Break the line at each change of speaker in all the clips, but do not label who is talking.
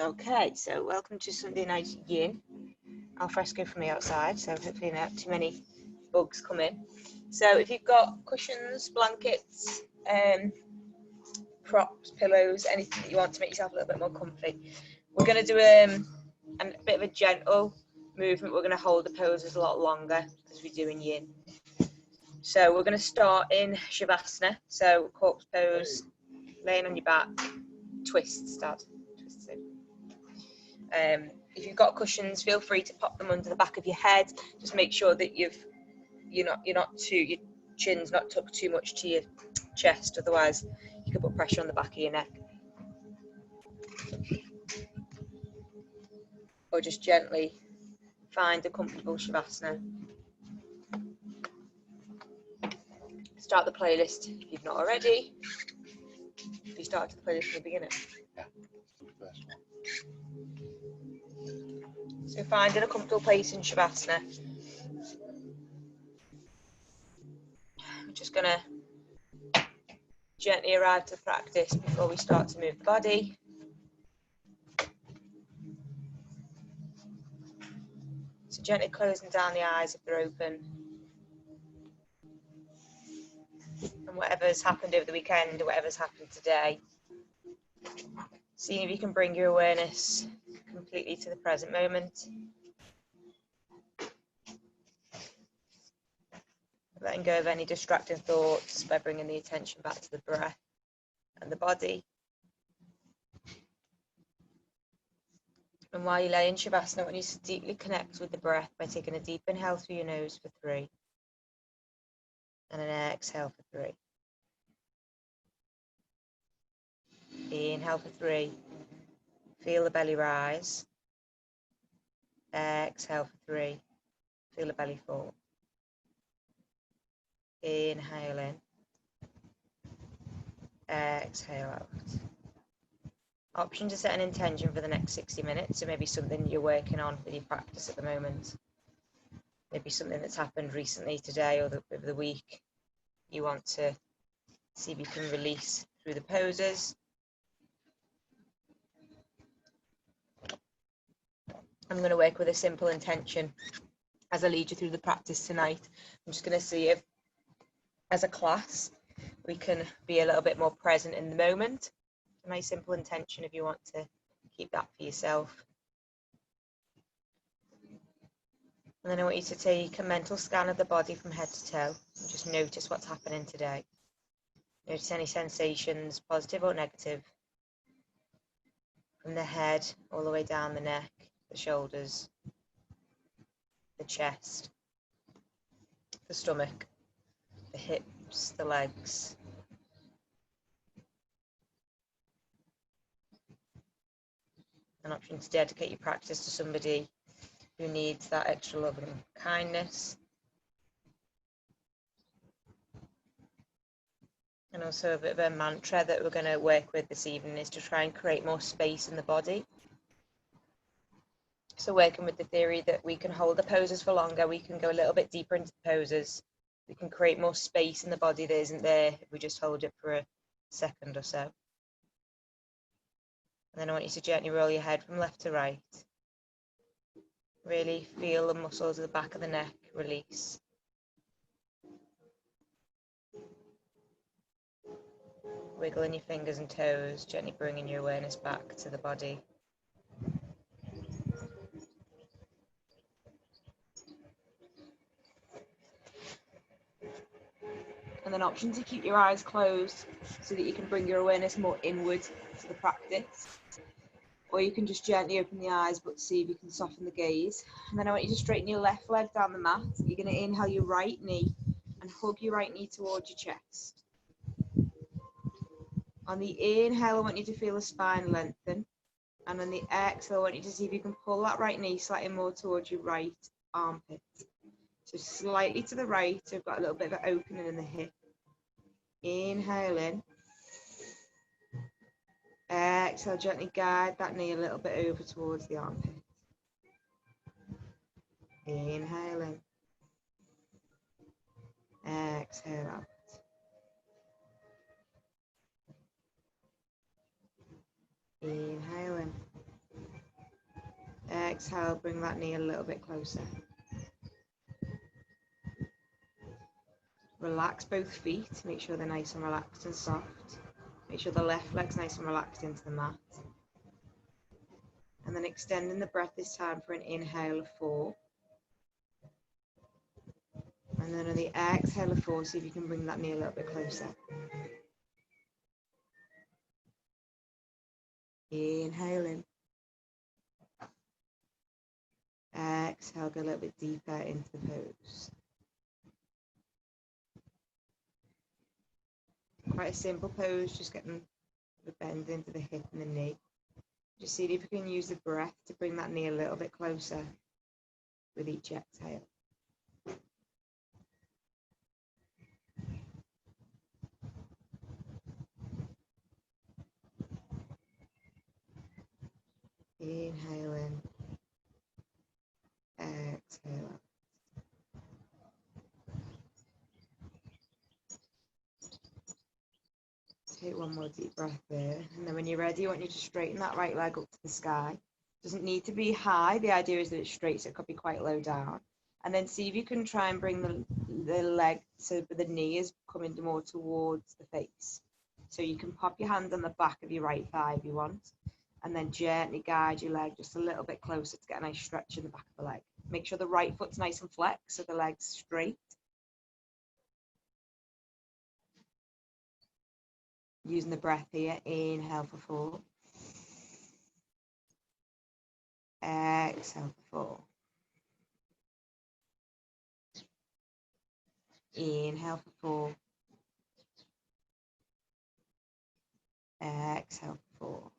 Okay, so welcome to Sunday night yin, al fresco from the outside, so hopefully not too many bugs come in. So if you've got cushions, blankets, props, pillows, anything that you want to make yourself a little bit more comfy, we're going to do a bit of a gentle movement. We're going to hold the poses a lot longer as we do in yin. So we're going to start in Shavasana, so corpse pose, laying on your back, twists, Dad. Twists in. If you've got cushions, feel free to pop them under the back of your head. Just make sure that your chin's not tucked too much to your chest, otherwise you can put pressure on the back of your neck. Or just gently find a comfortable Shavasana. Start the playlist if you've not already. Have you started the playlist from the beginning?
Yeah, first one.
So finding a comfortable place in Shavasana. I'm just going to gently arrive to practice before we start to move the body. So gently closing down the eyes if they're open. And whatever's happened over the weekend or whatever's happened today, seeing if you can bring your awareness completely to the present moment. Letting go of any distracting thoughts by bringing the attention back to the breath and the body. And while you lay in Shavasana, I want you to deeply connect with the breath by taking a deep inhale through your nose for 3 and an exhale for 3. Inhale for 3. Feel the belly rise. Exhale for 3. Feel the belly fall. Inhale in. Exhale out. Option to set an intention for the next 60 minutes, so maybe something you're working on with your practice at the moment. Maybe something that's happened recently today or over the week. You want to see if you can release through the poses. I'm going to work with a simple intention as I lead you through the practice tonight. I'm just going to see if, as a class, we can be a little bit more present in the moment. A nice simple intention if you want to keep that for yourself. And then I want you to take a mental scan of the body from head to toe and just notice what's happening today. Notice any sensations, positive or negative, from the head all the way down the neck, the shoulders, the chest, the stomach, the hips, the legs. An option to dedicate your practice to somebody who needs that extra love and kindness. And also a bit of a mantra that we're going to work with this evening is to try and create more space in the body. So working with the theory that we can hold the poses for longer, we can go a little bit deeper into the poses, we can create more space in the body that isn't there if we just hold it for a second or so. And then I want you to gently roll your head from left to right. Really feel the muscles of the back of the neck release. Wiggling your fingers and toes, gently bringing your awareness back to the body. And then option to keep your eyes closed so that you can bring your awareness more inward to the practice. Or you can just gently open the eyes but see if you can soften the gaze. And then I want you to straighten your left leg down the mat. You're going to inhale your right knee and hug your right knee towards your chest. On the inhale, I want you to feel the spine lengthen. And on the exhale, I want you to see if you can pull that right knee slightly more towards your right armpit. So slightly to the right, so we've got a little bit of an opening in the hip. Inhale in. Exhale, gently guide that knee a little bit over towards the armpit. Inhale in. Exhale out. Inhale in. Exhale, bring that knee a little bit closer. Relax both feet, make sure they're nice and relaxed and soft. Make sure the left leg's nice and relaxed into the mat. And then extending the breath this time for an inhale of 4. And then on the exhale of 4, see if you can bring that knee a little bit closer. Inhale in. Exhale, go a little bit deeper into the pose. Quite a simple pose, just getting the bend into the hip and the knee. Just see if you can use the breath to bring that knee a little bit closer with each exhale. Inhale in. Exhale out. Take one more deep breath there. And then when you're ready, I want you to straighten that right leg up to the sky. Doesn't need to be high. The idea is that it's straight, so it could be quite low down. And then see if you can try and bring the leg so the knee is coming more towards the face. So you can pop your hand on the back of your right thigh if you want. And then gently guide your leg just a little bit closer to get a nice stretch in the back of the leg. Make sure the right foot's nice and flexed so the leg's straight. Using the breath here, inhale for 4. Exhale for 4. Inhale for 4. Exhale for 4.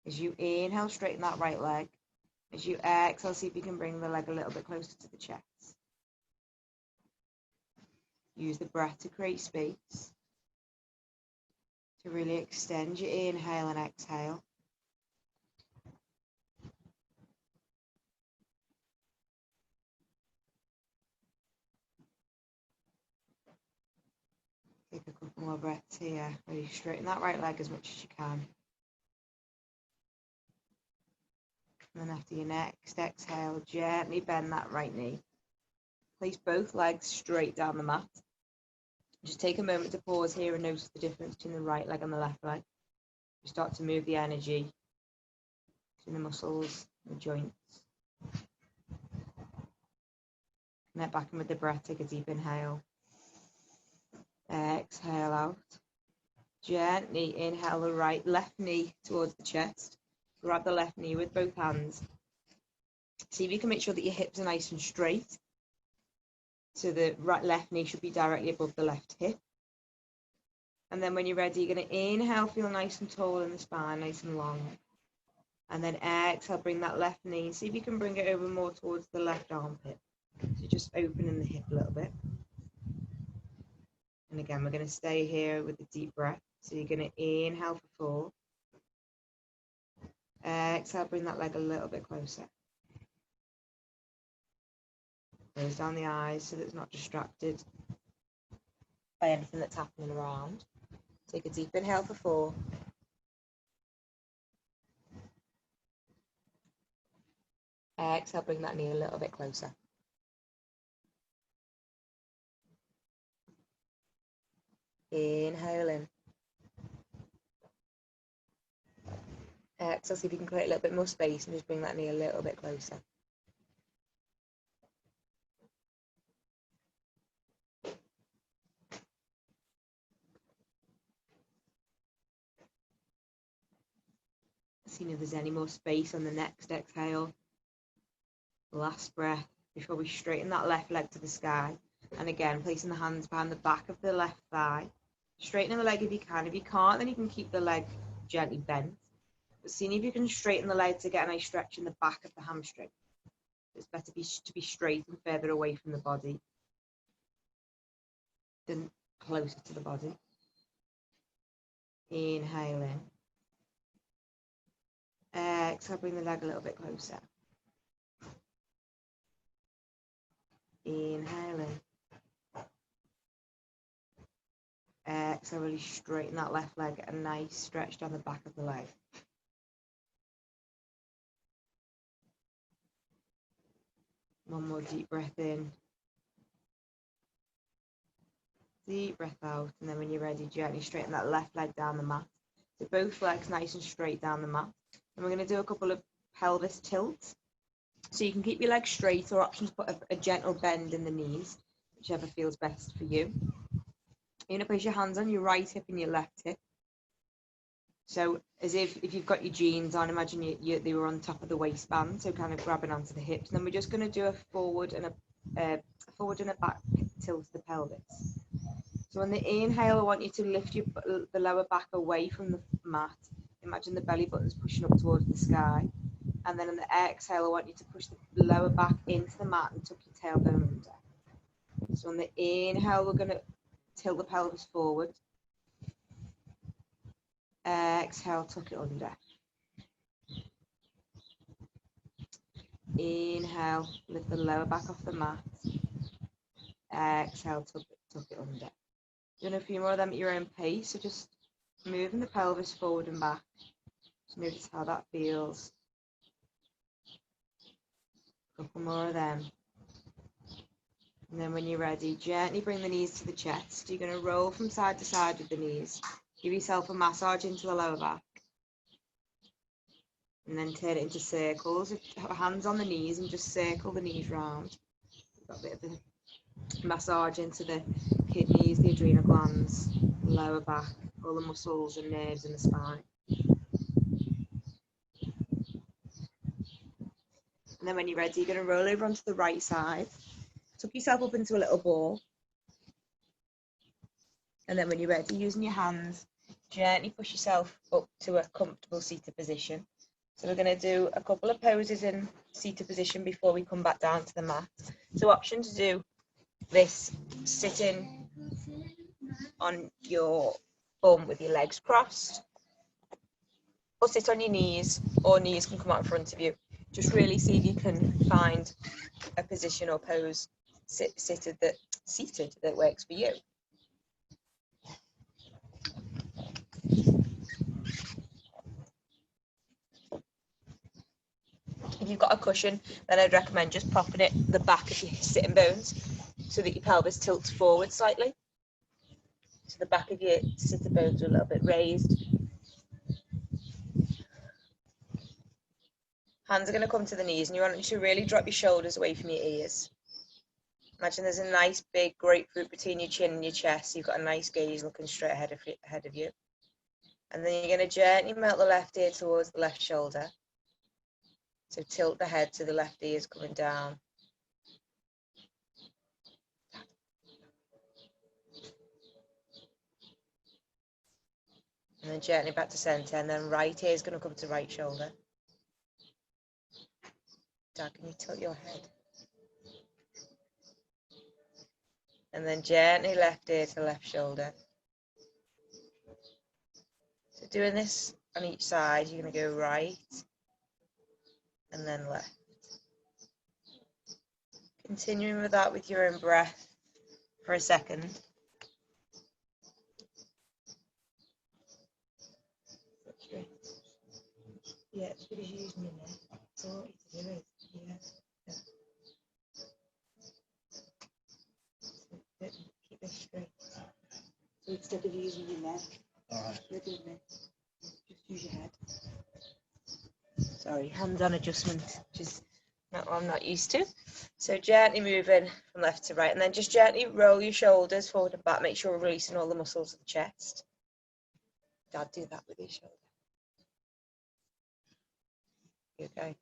As you inhale, straighten that right leg. As you exhale, see if you can bring the leg a little bit closer to the chest. Use the breath to create space, to really extend your inhale and exhale. Take a couple more breaths here. Really straighten that right leg as much as you can. And then after your next exhale, gently bend that right knee. Place both legs straight down the mat. Just take a moment to pause here and notice the difference between the right leg and the left leg. You start to move the energy between the muscles and the joints. Connect back in with the breath. Take a deep inhale. Exhale out. Gently inhale the left knee towards the chest. Grab the left knee with both hands. See if you can make sure that your hips are nice and straight. So the left knee should be directly above the left hip. And then when you're ready, you're going to inhale, feel nice and tall in the spine, nice and long. And then exhale, bring that left knee. See if you can bring it over more towards the left armpit. So just opening the hip a little bit. And again, we're going to stay here with the deep breath. So you're going to inhale for 4. Exhale, bring that leg a little bit closer. Close down the eyes so that it's not distracted by anything that's happening around. Take a deep inhale for 4. Exhale, bring that knee a little bit closer. Inhale in. Exhale, see if you can create a little bit more space and just bring that knee a little bit closer. See if there's any more space on the next exhale. Last breath before we straighten that left leg to the sky. And again, placing the hands behind the back of the left thigh. Straightening the leg if you can. If you can't, then you can keep the leg gently bent. But seeing if you can straighten the leg to get a nice stretch in the back of the hamstring. It's better to be straight and further away from the body than closer to the body. Inhale in. Exhale, bring the leg a little bit closer. Inhale in. Exhale, really straighten that left leg, get a nice stretch down the back of the leg. One more deep breath in. Deep breath out. And then when you're ready, gently straighten that left leg down the mat. So both legs nice and straight down the mat. And we're going to do a couple of pelvis tilts. So you can keep your legs straight, or options put a gentle bend in the knees, whichever feels best for you. You're going to place your hands on your right hip and your left hip. So as if you've got your jeans on, imagine they were on top of the waistband, so kind of grabbing onto the hips. And then we're just going to do a forward and a back tilt to the pelvis. So on the inhale, I want you to lift the lower back away from the mat. Imagine the belly button's pushing up towards the sky. And then on the exhale, I want you to push the lower back into the mat and tuck your tailbone under. So on the inhale, we're going to tilt the pelvis forward. Exhale, tuck it under. Inhale, lift the lower back off the mat. Exhale, tuck it under. Doing a few more of them at your own pace, so just moving the pelvis forward and back. Just notice how that feels. A couple more of them. And then when you're ready, gently bring the knees to the chest. You're going to roll from side to side with the knees. Give yourself a massage into the lower back. And then turn it into circles. Hands on the knees and just circle the knees round. Got a bit of a massage into the kidneys, the adrenal glands, the lower back, all the muscles and nerves in the spine. And then when you're ready, you're going to roll over onto the right side. Tuck yourself up into a little ball. And then when you're ready, using your hands, gently push yourself up to a comfortable seated position. So we're going to do a couple of poses in seated position before we come back down to the mat. So option to do this sitting on your bum with your legs crossed, or sit on your knees, or knees can come out in front of you. Just really see if you can find a position or pose seated that works for you. If you've got a cushion, then I'd recommend just propping it the back of your sitting bones so that your pelvis tilts forward slightly. So the back of your sitting bones are a little bit raised. Hands are going to come to the knees, and you want to really drop your shoulders away from your ears. Imagine there's a nice big grapefruit between your chin and your chest. You've got a nice gaze looking straight ahead of you. And then you're going to gently melt the left ear towards the left shoulder. So tilt the head so the left ear is coming down. And then gently back to centre, and then right ear is going to come to right shoulder. Dad, can you tilt your head? And then gently left ear to left shoulder. So doing this on each side, you're going to go right and then left. Continuing with that with your own breath for a second. Yeah, it's good as using your neck. So what you do is, So keep this straight. So instead of using your neck, you're doing this. Just use your head. Sorry, hand-on adjustment, which is not what I'm not used to. So gently moving from left to right, and then just gently roll your shoulders forward and back. Make sure we're releasing all the muscles of the chest. Dad, do that with your shoulder. Okay.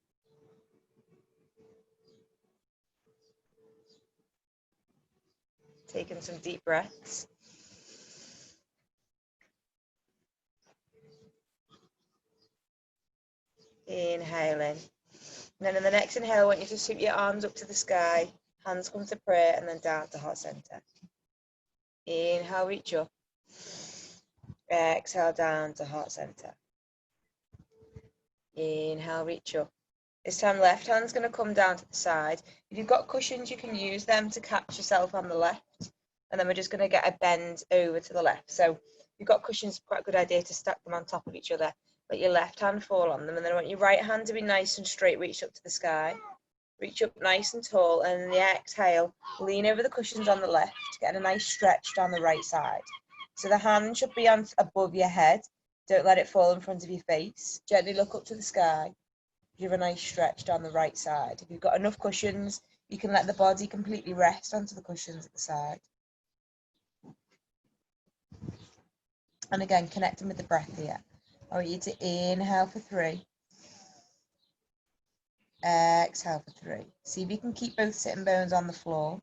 Taking some deep breaths. Inhaling. And then in the next inhale, I want you to sweep your arms up to the sky, hands come to prayer, and then down to heart center. Inhale, reach up. Exhale, down to heart center. Inhale, reach up. This time, left hand's going to come down to the side. If you've got cushions, you can use them to catch yourself on the left. And then we're just going to get a bend over to the left. So if you've got cushions, it's quite a good idea to stack them on top of each other. Let your left hand fall on them. And then I want your right hand to be nice and straight, reach up to the sky. Reach up nice and tall, and then the exhale, lean over the cushions on the left, getting a nice stretch down the right side. So the hand should be on above your head. Don't let it fall in front of your face. Gently look up to the sky. Give a nice stretch down the right side. If you've got enough cushions, you can let the body completely rest onto the cushions at the side. And again, connecting with the breath here. I want you to inhale for 3. Exhale for 3. See if you can keep both sitting bones on the floor.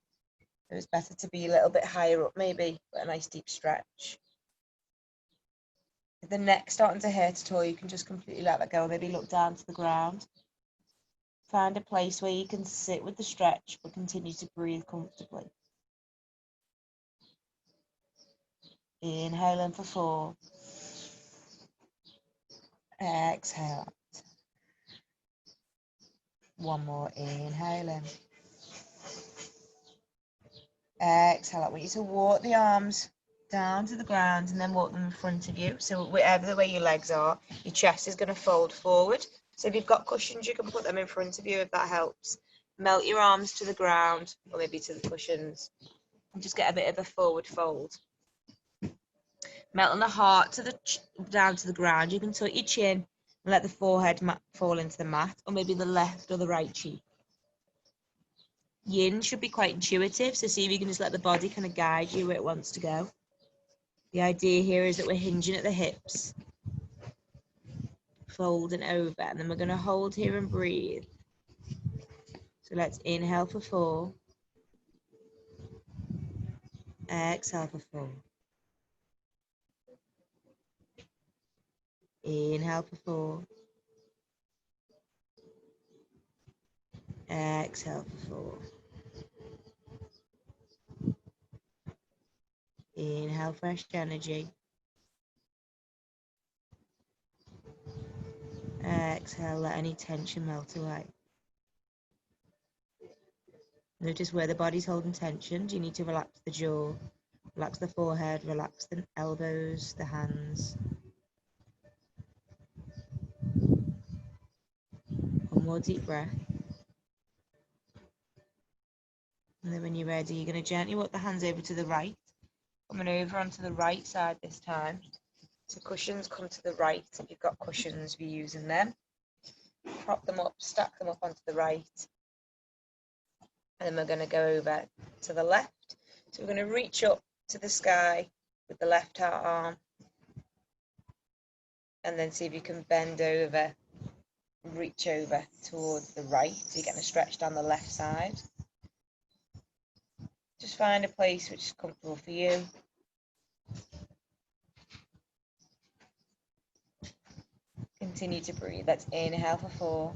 So it's better to be a little bit higher up maybe, but a nice deep stretch. If the neck's starting to hurt at all, you can just completely let that go. Maybe look down to the ground. Find a place where you can sit with the stretch, but continue to breathe comfortably. Inhale in for 4. Exhale. One more, inhale in. Exhale. I want you to walk the arms down to the ground and then walk them in front of you. So whatever the way your legs are, your chest is going to fold forward. So if you've got cushions, you can put them in front of you if that helps. Melt your arms to the ground or maybe to the cushions and just get a bit of a forward fold. Melting the heart to down to the ground. You can tuck your chin and let the forehead fall into the mat, or maybe the left or the right cheek. Yin should be quite intuitive, so see if you can just let the body kind of guide you where it wants to go. The idea here is that we're hinging at the hips, folding over, and then we're going to hold here and breathe. So let's inhale for 4. Exhale for 4. Inhale for 4. Exhale for 4. Inhale fresh energy. Exhale, let any tension melt away. Notice where the body's holding tension. Do you need to relax the jaw, relax the forehead, relax the elbows, the hands? One more deep breath. And then when you're ready, you're going to gently walk the hands over to the right. Coming over onto the right side this time. So cushions come to the right. If you've got cushions, be using them. Prop them up, stack them up onto the right. And then we're going to go over to the left. So we're going to reach up to the sky with the left arm. And then see if you can bend over, reach over towards the right. So you're getting a stretch down the left side. Just find a place which is comfortable for you. Continue to breathe. Let's inhale for 4.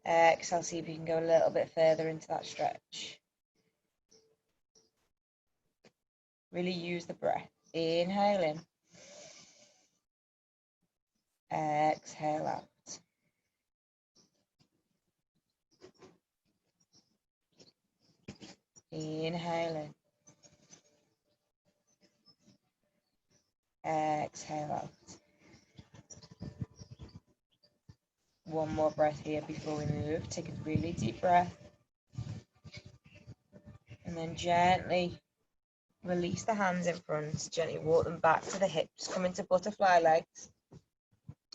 Exhale, see if you can go a little bit further into that stretch. Really use the breath. Inhale in. Exhale out. Inhale in. Exhale out. One more breath here before we move. Take a really deep breath. And then gently release the hands in front. Gently walk them back to the hips. Come into butterfly legs.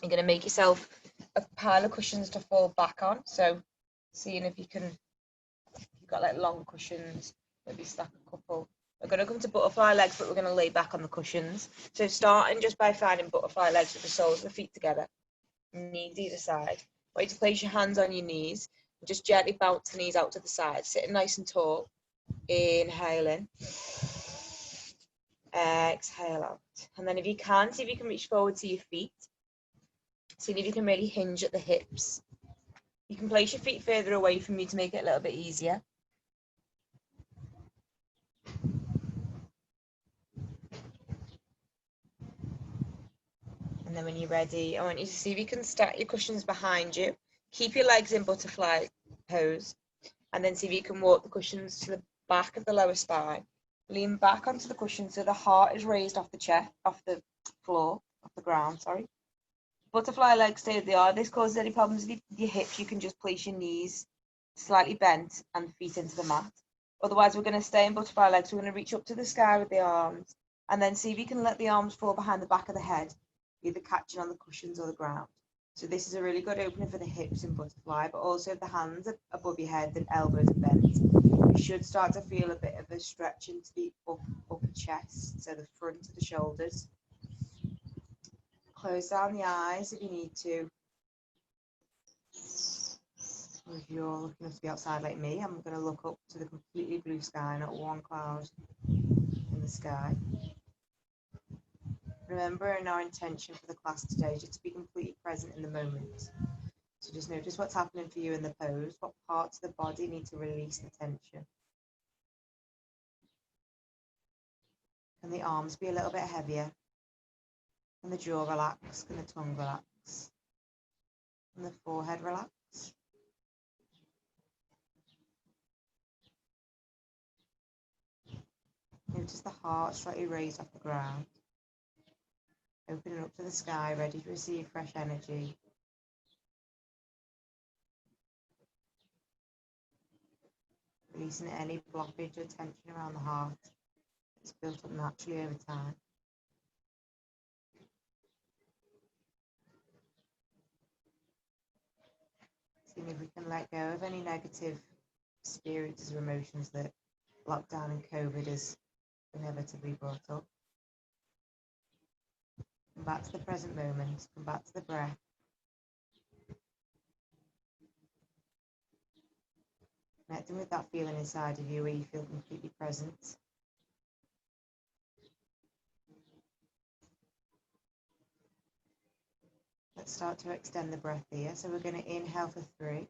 You're going to make yourself a pile of cushions to fall back on. So seeing if you can, if you've got like long cushions, maybe stack a couple. We're going to come to butterfly legs, but we're going to lay back on the cushions. So starting just by finding butterfly legs with the soles of the feet together. Knees either side. I want you to place your hands on your knees and just gently bounce the knees out to the side, sitting nice and tall. Inhale in. Exhale out. And then if you can, see if you can reach forward to your feet. See if you can really hinge at the hips. You can place your feet further away from you to make it a little bit easier. And then when you're ready, I want you to see if you can stack your cushions behind you. Keep your legs in butterfly pose. And then see if you can walk the cushions to the back of the lower spine. Lean back onto the cushion so the heart is raised off the chest, off the floor, off the ground, sorry. Butterfly legs stay as they are. This causes any problems with your hips, you can just place your knees slightly bent and feet into the mat. Otherwise, we're going to stay in butterfly legs. We're going to reach up to the sky with the arms and then see if you can let the arms fall behind the back of the head, either catching on the cushions or the ground. So this is a really good opening for the hips in butterfly, but also if the hands are above your head, the elbows are bent, you should start to feel a bit of a stretch into the upper chest, so the front of the shoulders. Close down the eyes if you need to. Or if you're looking up to be outside like me, I'm going to look up to the completely blue sky, not one cloud in the sky. Remember, in our intention for the class today, just to be completely present in the moment. So just notice what's happening for you in the pose, what parts of the body need to release the tension. Can the arms be a little bit heavier? Can the jaw relax? Can the tongue relax? Can the forehead relax? Notice the heart slightly raised off the ground. Opening up to the sky, ready to receive fresh energy. Releasing any blockage or tension around the heart that's built up naturally over time. Seeing if we can let go of any negative experiences or emotions that lockdown and COVID has inevitably brought up. Come back to the present moment, come back to the breath. Connecting with that feeling inside of you where you feel completely present. Let's start to extend the breath here. So we're going to inhale for 3.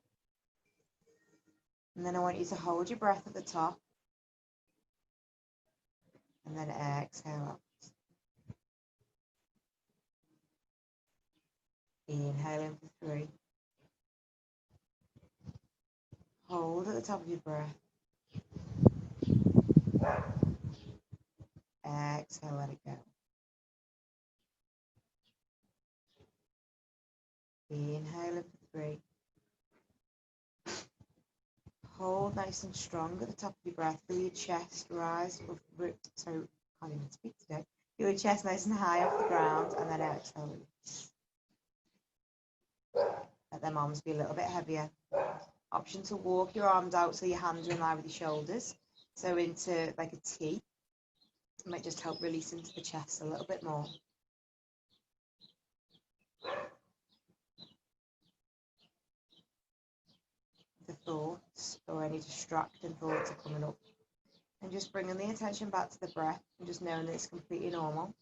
And then I want you to hold your breath at the top. And then exhale out. Inhale in for 3. Hold at the top of your breath. Exhale, let it go. Inhale in for 3. Hold nice and strong at the top of your breath. Feel your chest rise. Sorry, can't even speak today. Feel your chest nice and high off the ground, and then exhale, release. Let them arms be a little bit heavier. Option to walk your arms out so your hands are in line with your shoulders. So into like a T. It might just help release into the chest a little bit more. The thoughts or any distracting thoughts are coming up. And just bringing the attention back to the breath and just knowing that it's completely normal.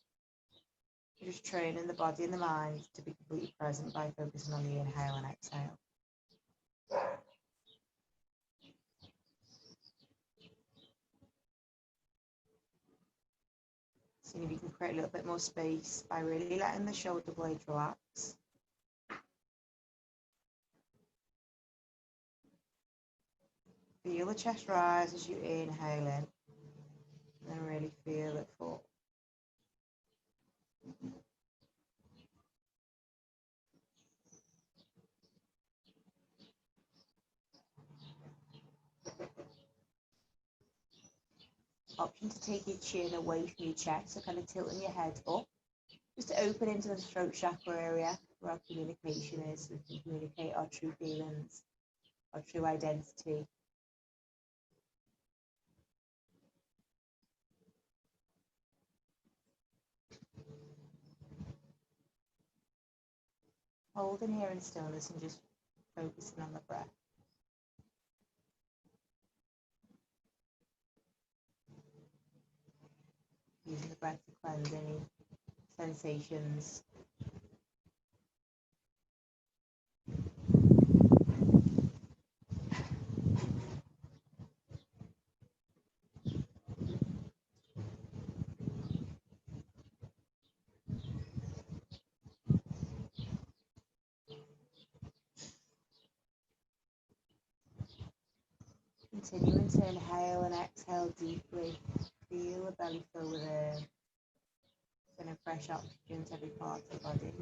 You're just training the body and the mind to be completely present by focusing on the inhale and exhale. See if you can create a little bit more space by really letting the shoulder blades relax. Feel the chest rise as you inhale in, and really feel it fall. Option to take your chin away from your chest, so kind of tilting your head up, just to open into the throat chakra area where our communication is. We can communicate our true feelings, our true identity. Holding here in stillness and just focusing on the breath. Using the breath to cleanse any sensations. Continuing to inhale and exhale deeply. Feel the belly fill with air. Sending fresh oxygen to every part of the body.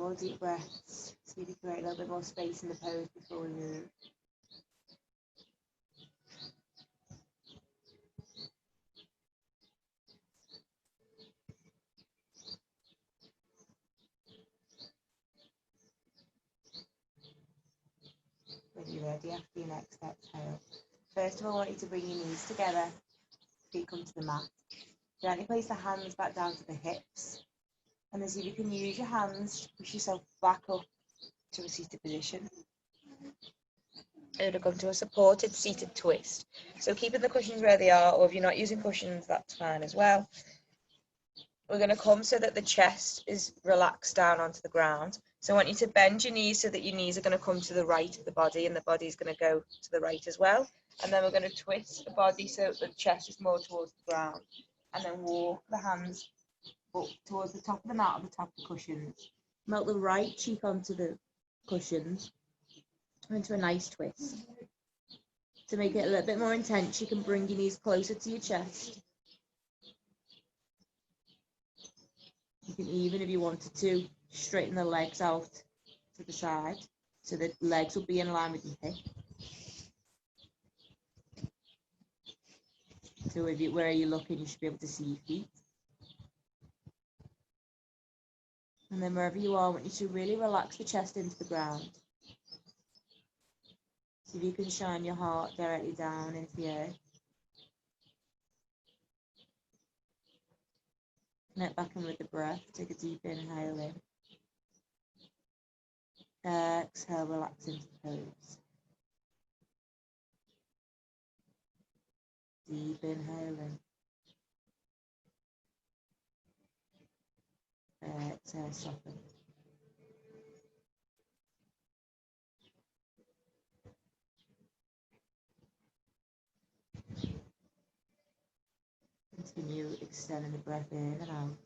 more deep breaths. See if you can create a little bit more space in the pose before we move. When you're ready, after your next exhale, first of all, I want you to bring your knees together, feet come to the mat. Gently place the hands back down to the hips, and then see if you can use your hands to push yourself back up to a seated position. And come to a supported seated twist. So keeping the cushions where they are, or if you're not using cushions, that's fine as well. We're going to come so that the chest is relaxed down onto the ground. So I want you to bend your knees so that your knees are going to come to the right of the body, and the body is going to go to the right as well. And then we're going to twist the body so that the chest is more towards the ground. And then walk the hands up towards the top of the mat or the top of the cushions. Melt the right cheek onto the cushions into a nice twist. To make it a little bit more intense, you can bring your knees closer to your chest. You can even, if you wanted to, straighten the legs out to the side so the legs will be in line with your hip. So if you, where you're looking, you should be able to see your feet. And then wherever you are, I want you to really relax the chest into the ground. See if you can shine your heart directly down into the earth. Connect back in with the breath. Take a deep inhale in. Exhale, relax into the pose. Deep inhale in. Exhale, soften. Continue extending the breath in and out.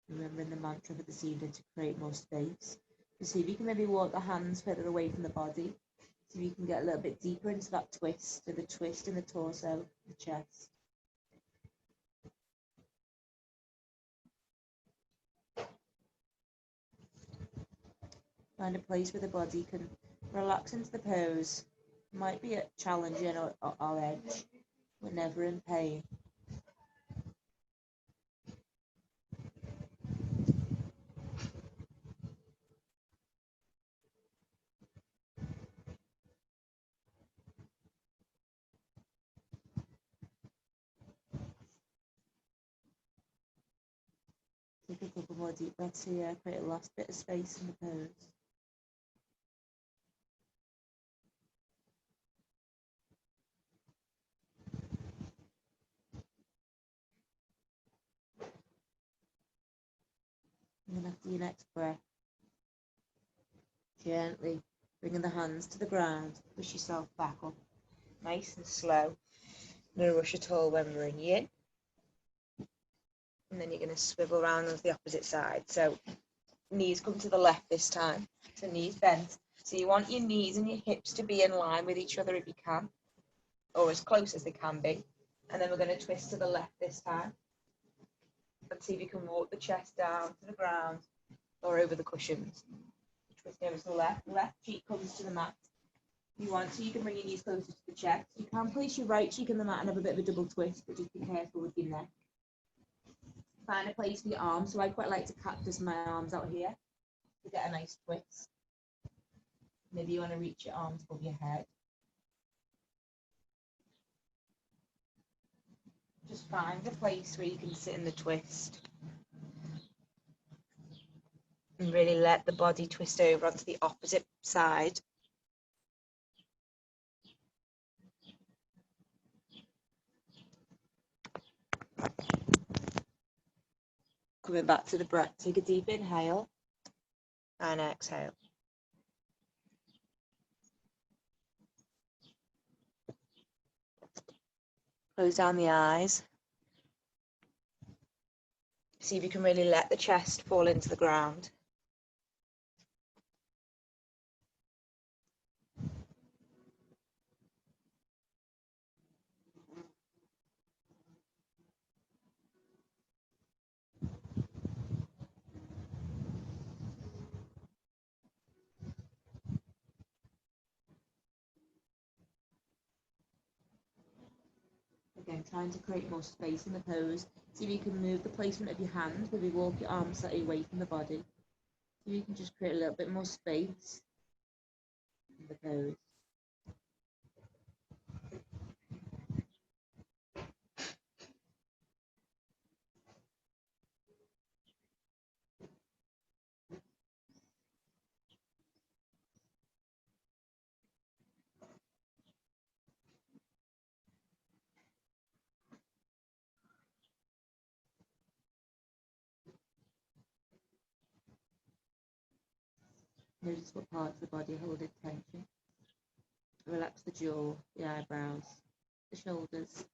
Remembering the mantra for this evening to create more space. So see if you can maybe walk the hands further away from the body. So you can get a little bit deeper into that twist, so the twist in the torso, the chest. Find a place where the body can relax into the pose. Might be challenging or edge, but never in pain. Take a couple more deep breaths here, create a last bit of space in the pose. And then after your next breath, gently bringing the hands to the ground, push yourself back up, nice and slow. No rush at all when we're in yin. And then you're going to swivel around onto the opposite side. So knees come to the left this time. So knees bent. So you want your knees and your hips to be in line with each other if you can, or as close as they can be. And then we're going to twist to the left this time. And see if you can walk the chest down to the ground or over the cushions. Twist over to the left. Left cheek comes to the mat. If you want to, you can bring your knees closer to the chest. You can place your right cheek in the mat and have a bit of a double twist, but just be careful with your neck. Find a place for your arms. So I quite like to cactus my arms out here to get a nice twist. Maybe you want to reach your arms above your head. Just find a place where you can sit in the twist. And really let the body twist over onto the opposite side. Coming back to the breath, take a deep inhale and exhale. Close down the eyes. See if you can really let the chest fall into the ground. Again, trying to create more space in the pose. See if you can move the placement of your hands, maybe walk your arms slightly away from the body. See if you can just create a little bit more space in the pose. Notice what parts of the body hold its tension. Relax the jaw, the eyebrows, the shoulders.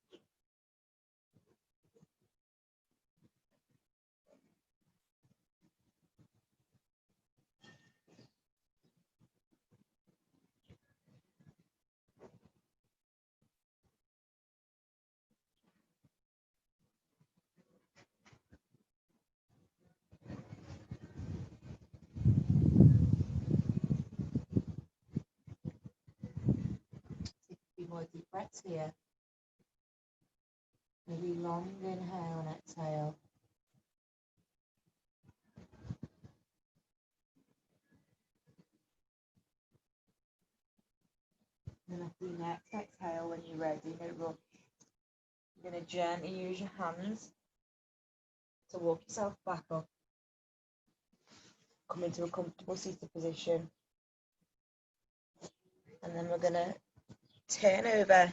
Take a few more deep breaths here. Maybe long inhale and exhale. And then after your next exhale, when you're ready, no rush. You're going to gently use your hands to walk yourself back up. Come into a comfortable seated position. And then we're going to turn over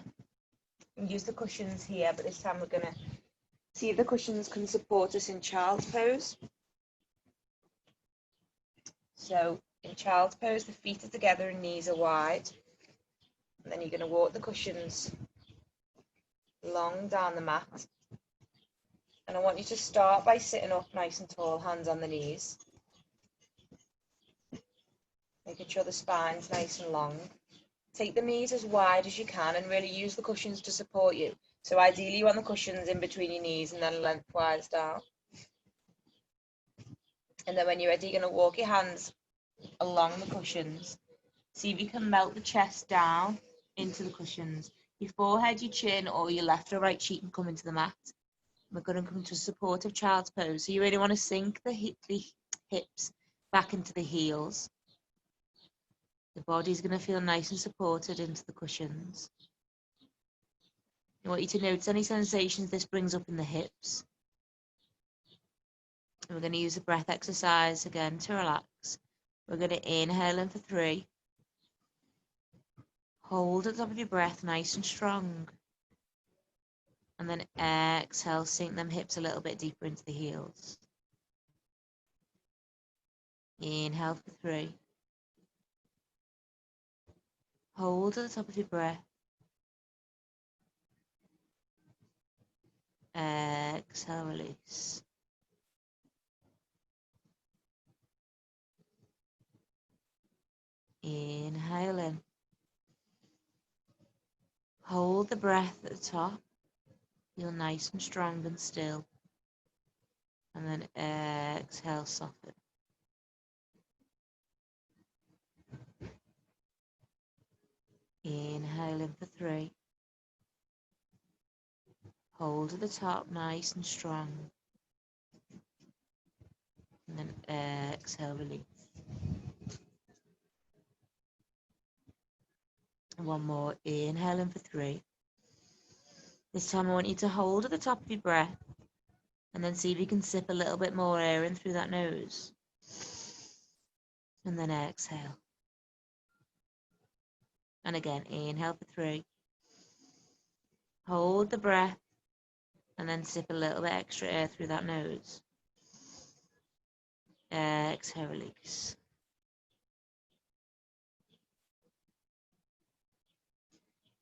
and use the cushions here, but this time we're going to see if the cushions can support us in child's pose. So in child's pose, the feet are together and knees are wide. And then you're going to walk the cushions long down the mat. And I want you to start by sitting up nice and tall, hands on the knees. Making sure the spine's nice and long. Take the knees as wide as you can and really use the cushions to support you. So ideally you want the cushions in between your knees and then lengthwise down. And then when you're ready, you're going to walk your hands along the cushions. See if you can melt the chest down into the cushions. Your forehead, your chin, or your left or right cheek can come into the mat. We're going to come to a supportive child's pose. So you really want to sink the hips back into the heels. The body's going to feel nice and supported into the cushions. I want you to notice any sensations this brings up in the hips. And we're going to use a breath exercise again to relax. We're going to inhale in for 3. Hold at the top of your breath nice and strong. And then exhale, sink them hips a little bit deeper into the heels. Inhale for 3. Hold at the top of your breath. Exhale, release. Inhale in. Hold the breath at the top. Feel nice and strong and still. And then exhale, soften. Inhale in for 3. Hold at the top, nice and strong. And then exhale, release. One more. Inhale in for 3. This time I want you to hold at the top of your breath. And then see if you can sip a little bit more air in through that nose. And then exhale. And again, inhale for 3. Hold the breath. And then sip a little bit extra air through that nose. Exhale, release.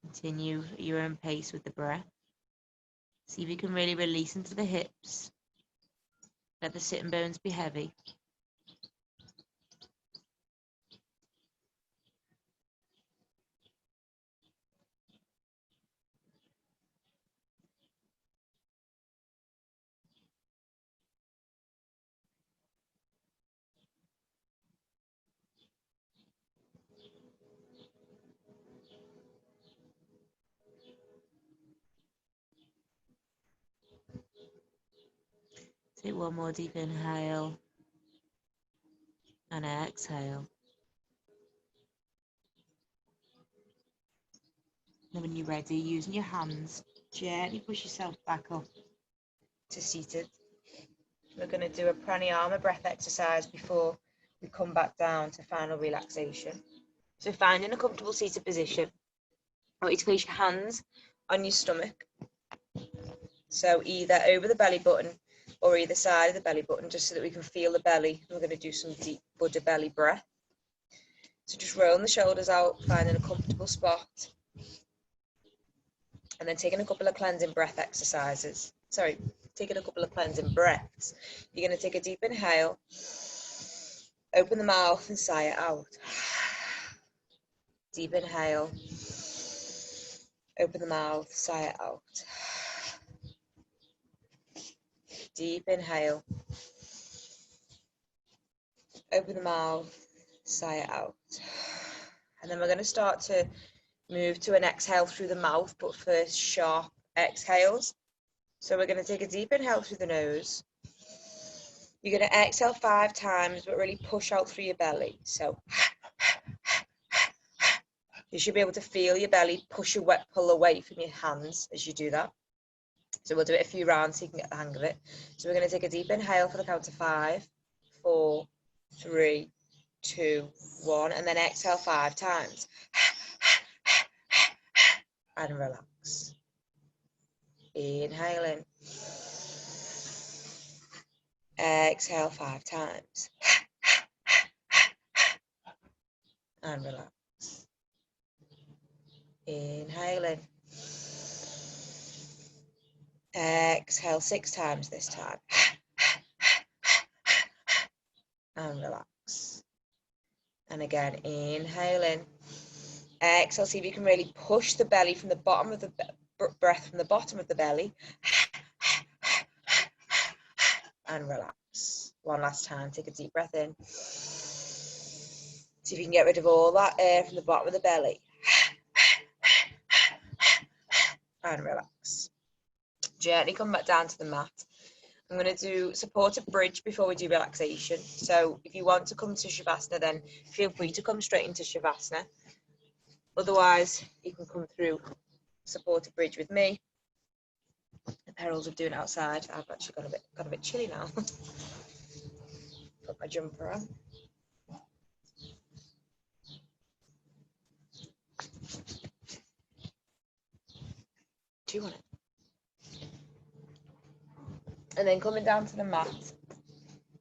Continue at your own pace with the breath. See if you can really release into the hips. Let the sitting bones be heavy. Take one more deep inhale and exhale. And when you're ready, using your hands, gently push yourself back up to seated. We're going to do a pranayama breath exercise before we come back down to final relaxation. So finding a comfortable seated position, I want you to place your hands on your stomach. So either over the belly button or either side of the belly button, just so that we can feel the belly. We're going to do some deep Buddha belly breath. So just rolling the shoulders out, finding a comfortable spot. And then taking a couple of cleansing breath exercises. Taking a couple of cleansing breaths. You're going to take a deep inhale, open the mouth and sigh it out. Deep inhale, open the mouth, sigh it out. Deep inhale, open the mouth, sigh it out. And then we're going to start to move to an exhale through the mouth, but first sharp exhales. So we're going to take a deep inhale through the nose. You're going to exhale 5 times, but really push out through your belly. So you should be able to feel your belly pull away from your hands as you do that. So we'll do it a few rounds so you can get the hang of it. So we're going to take a deep inhale for the count of 5, 4, 3, 2, 1, and then exhale 5 times. And relax. Inhaling. Exhale 5 times. And relax. Inhaling. Exhale 6 times this time. And relax. And again, inhaling. Exhale, see if you can really push the belly from the bottom of the breath from the bottom of the belly. And relax. One last time, take a deep breath in. See if you can get rid of all that air from the bottom of the belly. And relax. Gently come back down to the mat. I'm going to do supported bridge before we do relaxation. So if you want to come to Shavasana, then feel free to come straight into Shavasana. Otherwise, you can come through supported bridge with me. The perils of doing it outside. I've actually got a bit chilly now. Put my jumper on. Do you want it? And then coming down to the mat,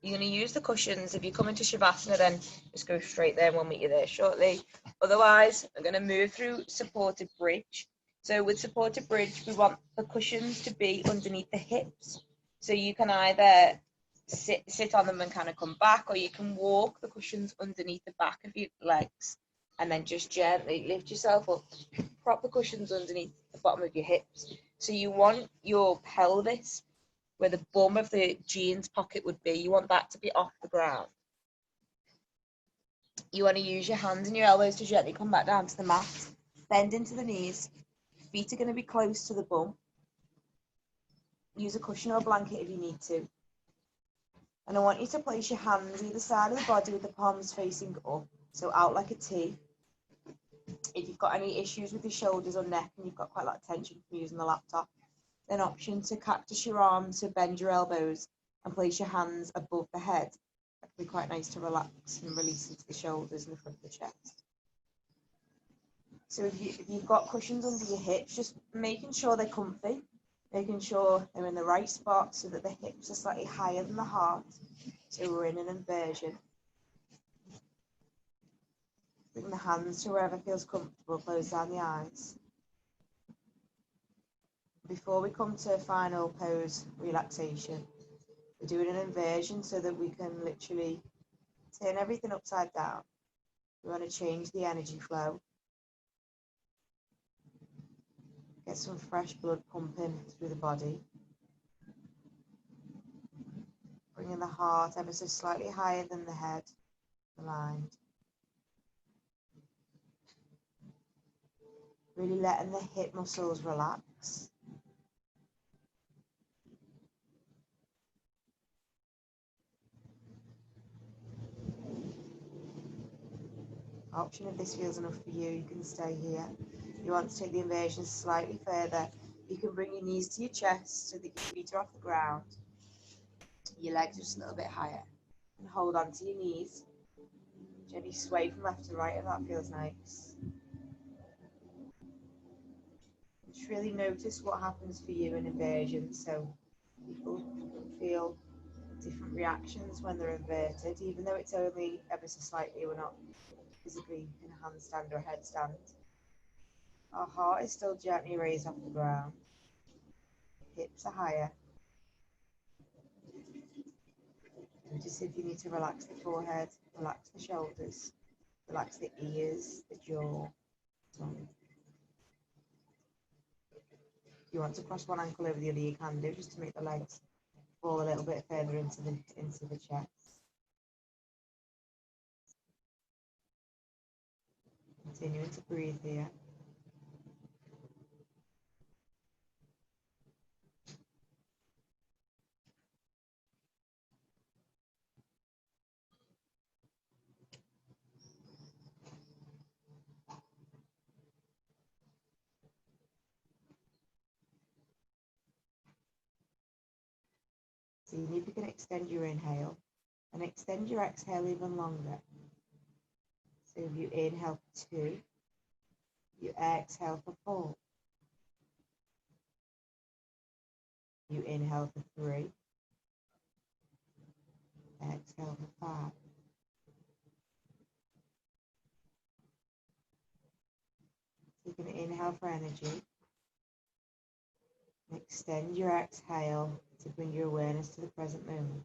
you're going to use the cushions. If you come into Shavasana, then just go straight there and we'll meet you there shortly. Otherwise, I'm going to move through supported bridge. So with supported bridge, we want the cushions to be underneath the hips. So you can either sit on them and kind of come back, or you can walk the cushions underneath the back of your legs and then just gently lift yourself up. Prop the cushions underneath the bottom of your hips. So you want your pelvis, where the bum of the jeans pocket would be, you want that to be off the ground. You want to use your hands and your elbows to gently come back down to the mat. Bend into the knees. Feet are going to be close to the bum. Use a cushion or a blanket if you need to. And I want you to place your hands either side of the body with the palms facing up, so out like a T. If you've got any issues with your shoulders or neck and you've got quite a lot of tension from using the laptop, an option to cactus your arms, so bend your elbows and place your hands above the head. That can be quite nice to relax and release into the shoulders and the front of the chest. So if you've got cushions under your hips, just making sure they're comfy, making sure they're in the right spot so that the hips are slightly higher than the heart. So we're in an inversion. Bring the hands to wherever feels comfortable, close down the eyes. Before we come to final pose relaxation, we're doing an inversion so that we can literally turn everything upside down. We want to change the energy flow, get some fresh blood pumping through the body, bringing the heart ever so slightly higher than the head, aligned. Really letting the hip muscles relax. Option, if this feels enough for you, you can stay here. If you want to take the inversion slightly further, you can bring your knees to your chest so that your feet are off the ground. Your legs are just a little bit higher. And hold on to your knees. Gently sway from left to right if that feels nice. Just really notice what happens for you in inversion. So people feel different reactions when they're inverted, even though it's only ever so slightly, we're not physically in a handstand or a headstand. Our heart is still gently raised off the ground. Hips are higher. Notice if you need to relax the forehead, relax the shoulders, relax the ears, the jaw, tongue. If you want to cross one ankle over the other, you can do, just to make the legs fall a little bit further into the chest. Continuing to breathe here. So you need to extend your inhale and extend your exhale even longer. So if you inhale for 2, you exhale for 4. You inhale for 3, exhale for 5. Take an inhale for energy. And extend your exhale to bring your awareness to the present moment.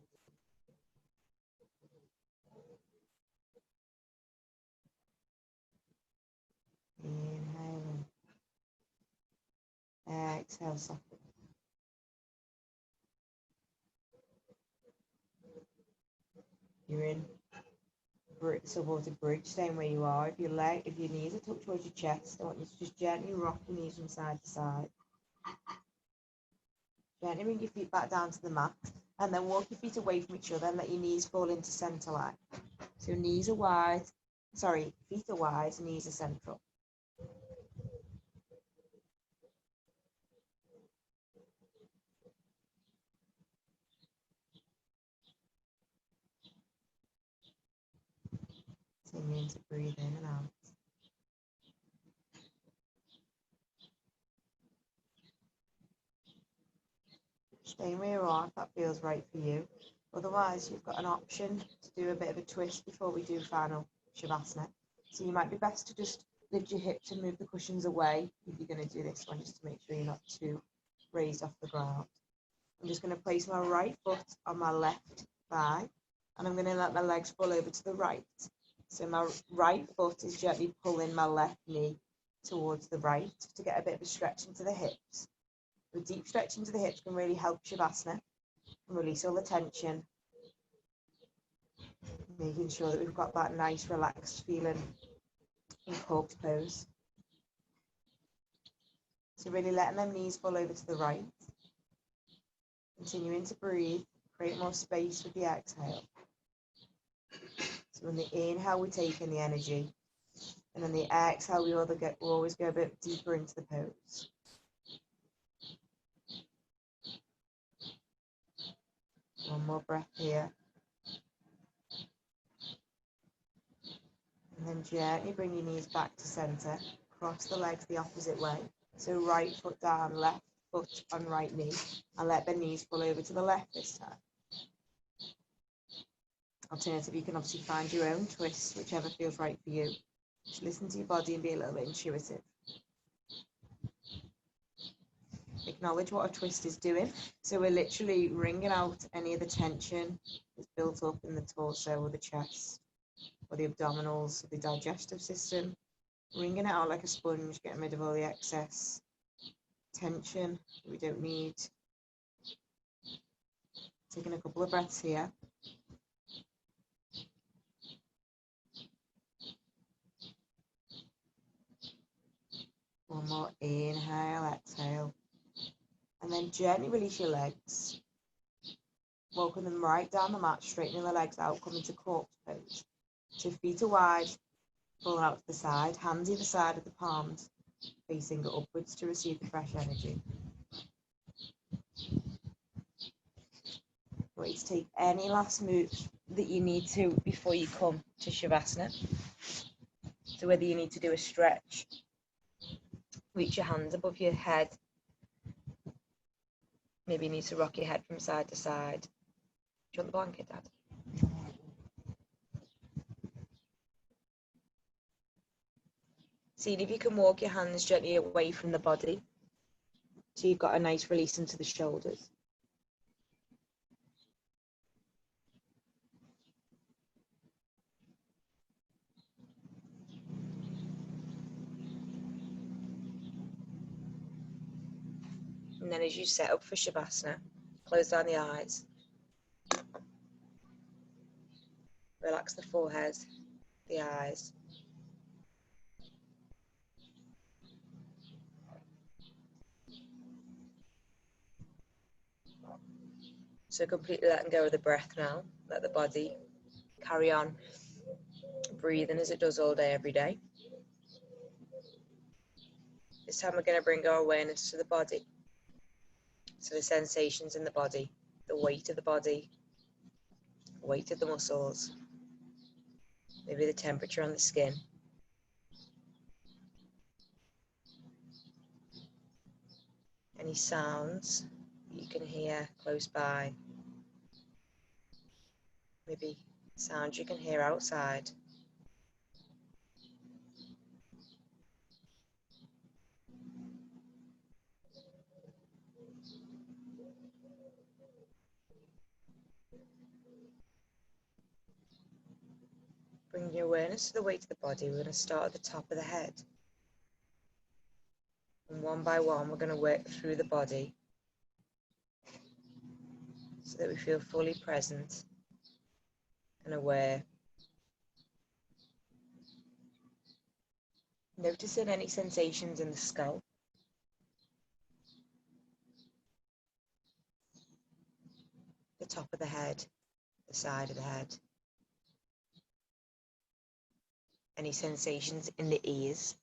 Inhale and exhale, soften. You're in supported bridge, staying where you are. If your knees are tucked towards your chest, I want you to just gently rock your knees from side to side. Gently bring your feet back down to the mat, and then walk your feet away from each other and let your knees fall into center line. So feet are wide, knees are central. Continuing to breathe in and out. Staying where you are if that feels right for you. Otherwise, you've got an option to do a bit of a twist before we do final Shavasana. So you might be best to just lift your hips and move the cushions away if you're going to do this one, just to make sure you're not too raised off the ground. I'm just going to place my right foot on my left thigh, and I'm going to let my legs fall over to the right. So my right foot is gently pulling my left knee towards the right to get a bit of a stretch into the hips. A deep stretch into the hips can really help Shavasana and release all the tension, making sure that we've got that nice relaxed feeling in corpse pose. So really letting them knees fall over to the right. Continuing to breathe, create more space with the exhale. So on the inhale, we take in the energy, and on the exhale, we always go a bit deeper into the pose. One more breath here. And then gently bring your knees back to center. Cross the legs the opposite way. So right foot down, left foot on right knee, and let the knees fall over to the left this time. Alternatively, you can obviously find your own twist, whichever feels right for you. Just listen to your body and be a little bit intuitive. Acknowledge what a twist is doing. So we're literally wringing out any of the tension that's built up in the torso or the chest or the abdominals or the digestive system. Wringing it out like a sponge, getting rid of all the excess tension that we don't need. Taking a couple of breaths here. One more inhale, exhale. And then gently release your legs. Walking them right down the mat, straightening the legs out, coming to corpse pose. 2 feet are wide, pulling out to the side, hands either side of the palms, facing upwards to receive the fresh energy. Great to take any last moves that you need to before you come to Shavasana. So whether you need to do a stretch, reach your hands above your head, maybe you need to rock your head from side to side. Do you want the blanket, Dad? See if you can walk your hands gently away from the body. So you've got a nice release into the shoulders. And then as you set up for Shavasana, close down the eyes. Relax the forehead, the eyes. So completely letting go of the breath now. Let the body carry on breathing as it does all day, every day. This time we're going to bring our awareness to the body. So the sensations in the body, the weight of the body, the weight of the muscles, maybe the temperature on the skin. Any sounds that you can hear close by. Maybe sounds you can hear outside. Bring your awareness to the weight of the body. We're going to start at the top of the head. And one by one, we're going to work through the body so that we feel fully present and aware. Noticing any sensations in the skull. The top of the head, the side of the head. Any sensations in the ears.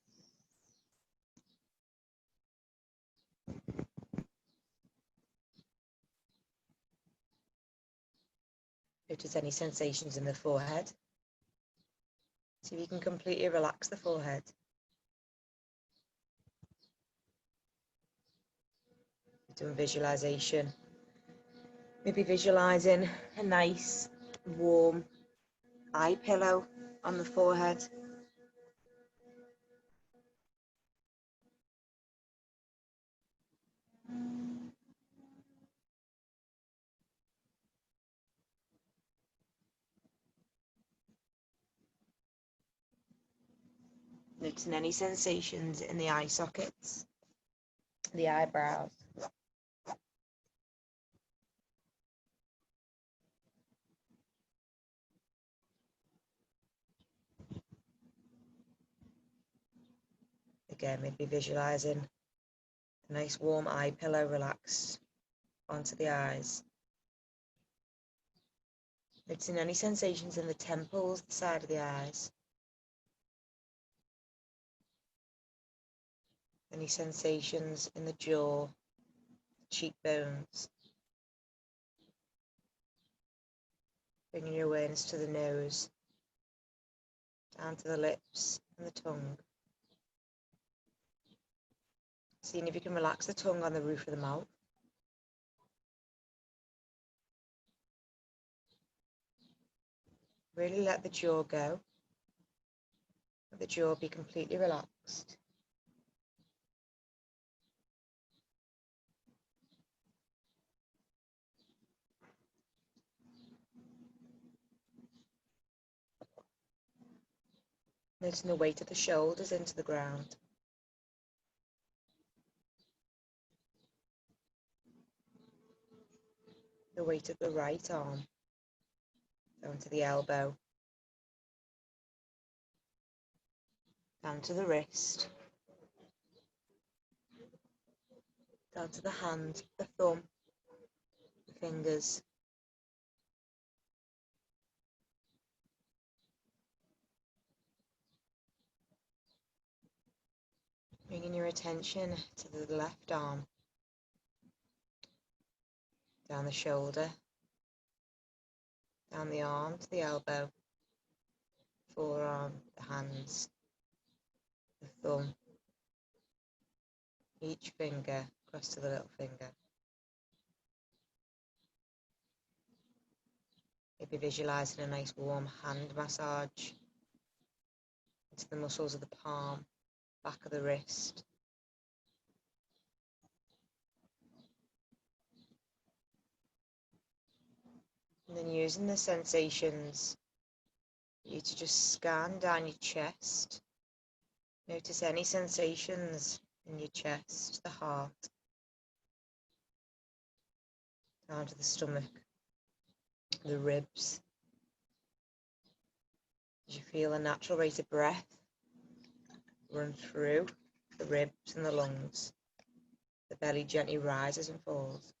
Notice any sensations in the forehead. See if you can completely relax the forehead. Doing visualization. Maybe visualizing a nice, warm eye pillow on the forehead. Noticing any sensations in the eye sockets, the eyebrows. Again, maybe visualizing a nice warm eye pillow relaxed onto the eyes. Noticing any sensations in the temples, the side of the eyes. Any sensations in the jaw, cheekbones. Bringing your awareness to the nose, down to the lips and the tongue. Seeing if you can relax the tongue on the roof of the mouth. Really let the jaw go. Let the jaw be completely relaxed. Noticing the weight of the shoulders into the ground. The weight of the right arm down to the elbow, down to the wrist, down to the hand, the thumb, the fingers. Bringing your attention to the left arm, down the shoulder, down the arm to the elbow, forearm, the hands, the thumb, each finger across to the little finger. Maybe visualizing a nice warm hand massage into the muscles of the palm, back of the wrist. And then using the sensations, you to just scan down your chest. Notice any sensations in your chest, the heart, down to the stomach, the ribs. As you feel a natural rate of breath run through the ribs and the lungs, the belly gently rises and falls.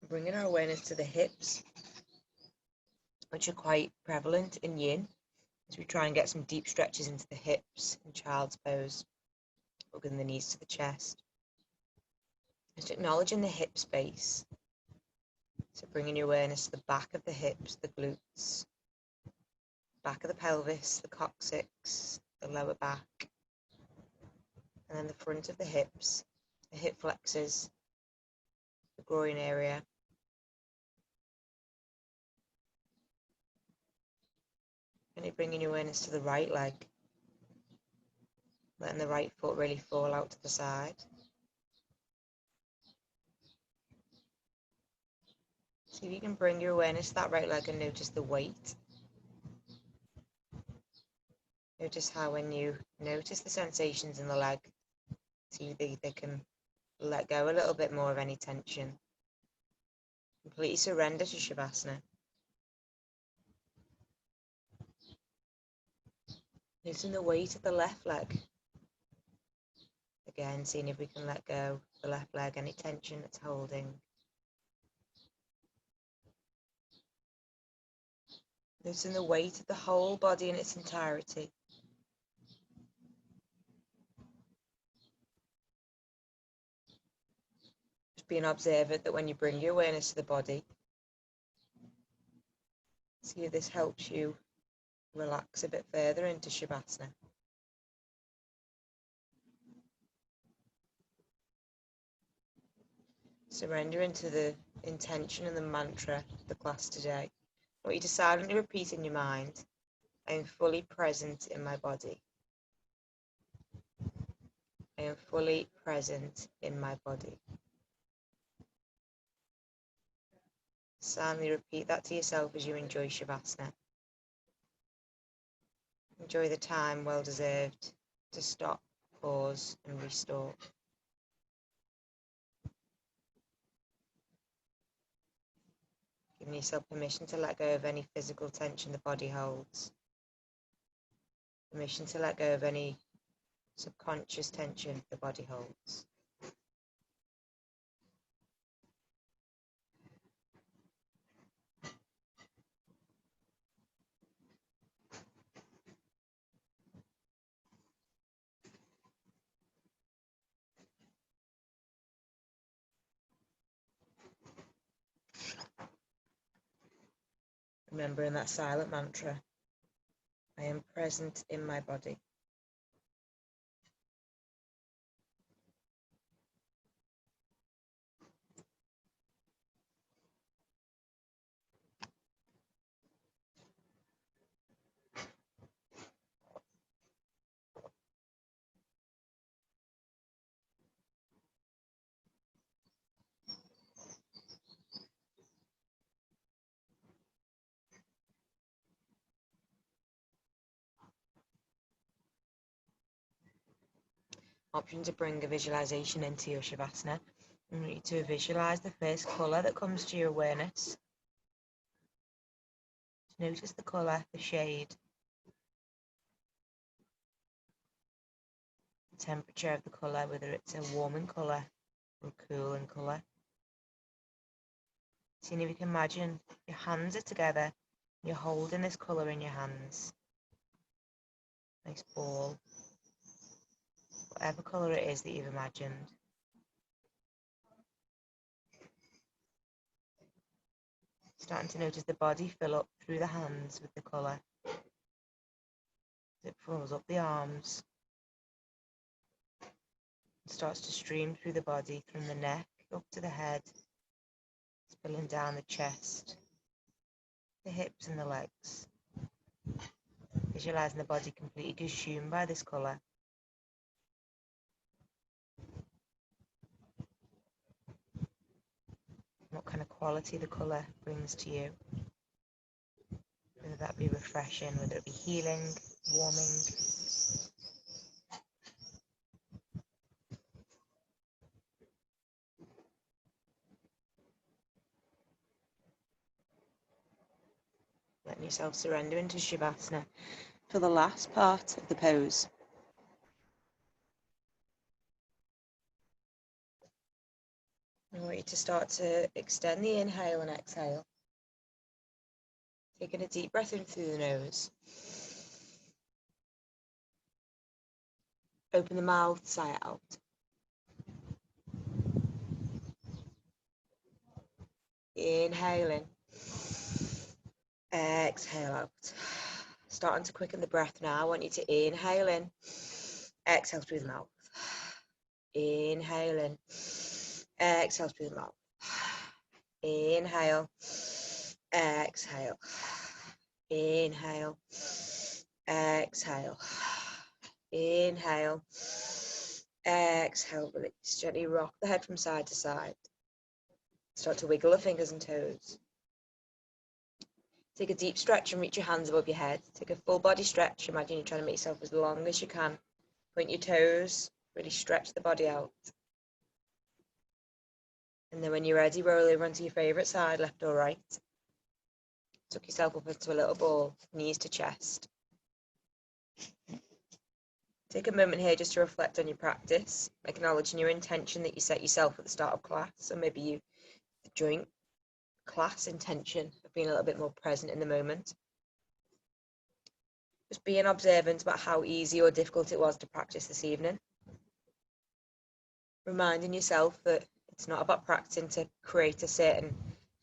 Bringing our awareness to the hips, which are quite prevalent in yin, as we try and get some deep stretches into the hips in child's pose, hugging the knees to the chest. Just acknowledging the hip space. So bringing your awareness to the back of the hips, the glutes, back of the pelvis, the coccyx, the lower back, and then the front of the hips, the hip flexors, the groin area. And you're bringing your awareness to the right leg, letting the right foot really fall out to the side. See if you can bring your awareness to that right leg and notice the weight. Notice how when you notice the sensations in the leg, see they can let go a little bit more of any tension. Completely surrender to Shavasana. Noticing the weight of the left leg. Again, seeing if we can let go of the left leg, any tension it's holding. Noticing the weight of the whole body in its entirety. Just being observant that when you bring your awareness to the body, see if this helps you relax a bit further into Shavasana. Surrender into the intention and the mantra of the class today. I want you to silently repeat in your mind, I am fully present in my body. I am fully present in my body. Silently repeat that to yourself as you enjoy Shavasana. Enjoy the time well deserved to stop, pause and restore. Giving yourself permission to let go of any physical tension the body holds. Permission to let go of any subconscious tension the body holds. Remembering that silent mantra, I am present in my body. Option to bring a visualization into your Shavasana. I want you to visualize the first colour that comes to your awareness. Notice the colour, the shade, the temperature of the colour, whether it's a warming colour or a cooling colour. See if you can imagine your hands are together, you're holding this colour in your hands. Nice ball. Whatever colour it is that you've imagined. Starting to notice the body fill up through the hands with the colour. It fills up the arms. It starts to stream through the body, from the neck up to the head, spilling down the chest, the hips and the legs. Visualising the body completely consumed by this colour. What kind of quality the colour brings to you. Whether that be refreshing, whether it be healing, warming. Letting yourself surrender into Shavasana for the last part of the pose. I want you to start to extend the inhale and exhale. Taking a deep breath in through the nose. Open the mouth, sigh it out. Inhaling. Exhale out. Starting to quicken the breath now. I want you to inhale in. Exhale through the mouth. Inhale in. Exhale through the mouth. Inhale. Exhale. Inhale. Exhale. Inhale. Exhale. Release. Gently rock the head from side to side. Start to wiggle the fingers and toes. Take a deep stretch and reach your hands above your head. Take a full body stretch. Imagine you're trying to make yourself as long as you can. Point your toes. Really stretch the body out. And then when you're ready, roll over onto your favourite side, left or right. Tuck yourself up into a little ball, knees to chest. Take a moment here just to reflect on your practice, acknowledging your intention that you set yourself at the start of class, or maybe you joint class intention of being a little bit more present in the moment. Just being observant about how easy or difficult it was to practice this evening. Reminding yourself that it's not about practicing to create a certain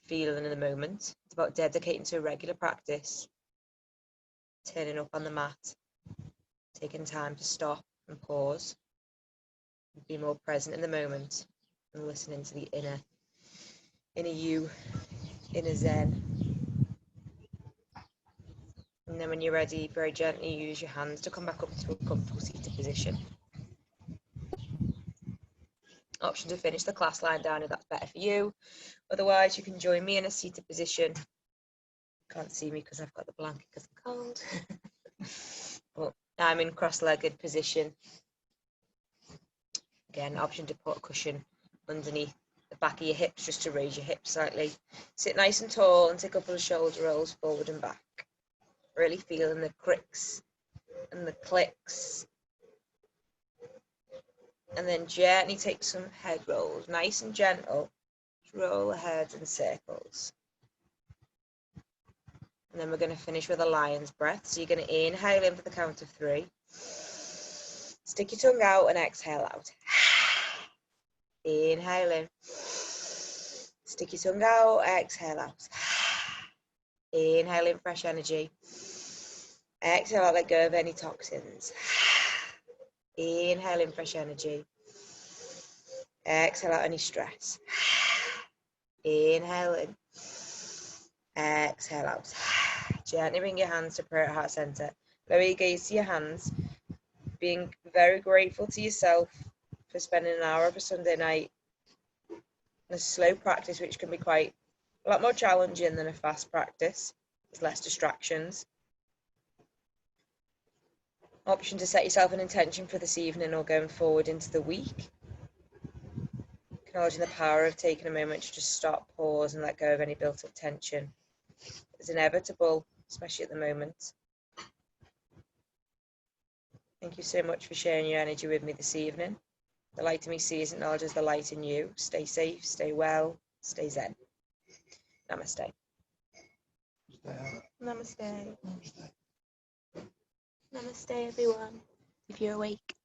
feeling in the moment. It's about dedicating to a regular practice, turning up on the mat, taking time to stop and pause, and be more present in the moment, and listening to the inner you, inner zen. And then when you're ready, very gently use your hands to come back up to a comfortable seated position. Option to finish the class lying down if that's better for you. Otherwise, you can join me in a seated position. Can't see me because I've got the blanket because I'm cold. But I'm in cross-legged position. Again, option to put a cushion underneath the back of your hips just to raise your hips slightly. Sit nice and tall and take a couple of shoulder rolls forward and back. Really feeling the cricks and the clicks. And then gently take some head rolls, nice and gentle. Just roll the head in circles. And then we're going to finish with a lion's breath. So you're going to inhale in for the count of 3. Stick your tongue out and exhale out. Inhale in. Stick your tongue out, exhale out. Inhale in fresh energy. Exhale out, let go of any toxins. Inhale in fresh energy. Exhale out any stress. Inhale in. Exhale out. Gently bring your hands to prayer at heart center. Lower your gaze to your hands. Being very grateful to yourself for spending an hour of a Sunday night in a slow practice, which can be quite a lot more challenging than a fast practice. There's less distractions. Option to set yourself an intention for this evening or going forward into the week. Acknowledging the power of taking a moment to just stop, pause, and let go of any built-up tension. It's inevitable, especially at the moment. Thank you so much for sharing your energy with me this evening. The light in me sees and acknowledges the light in you. Stay safe, stay well, stay zen. Namaste. Namaste.
Namaste.
Namaste, everyone. If you're awake.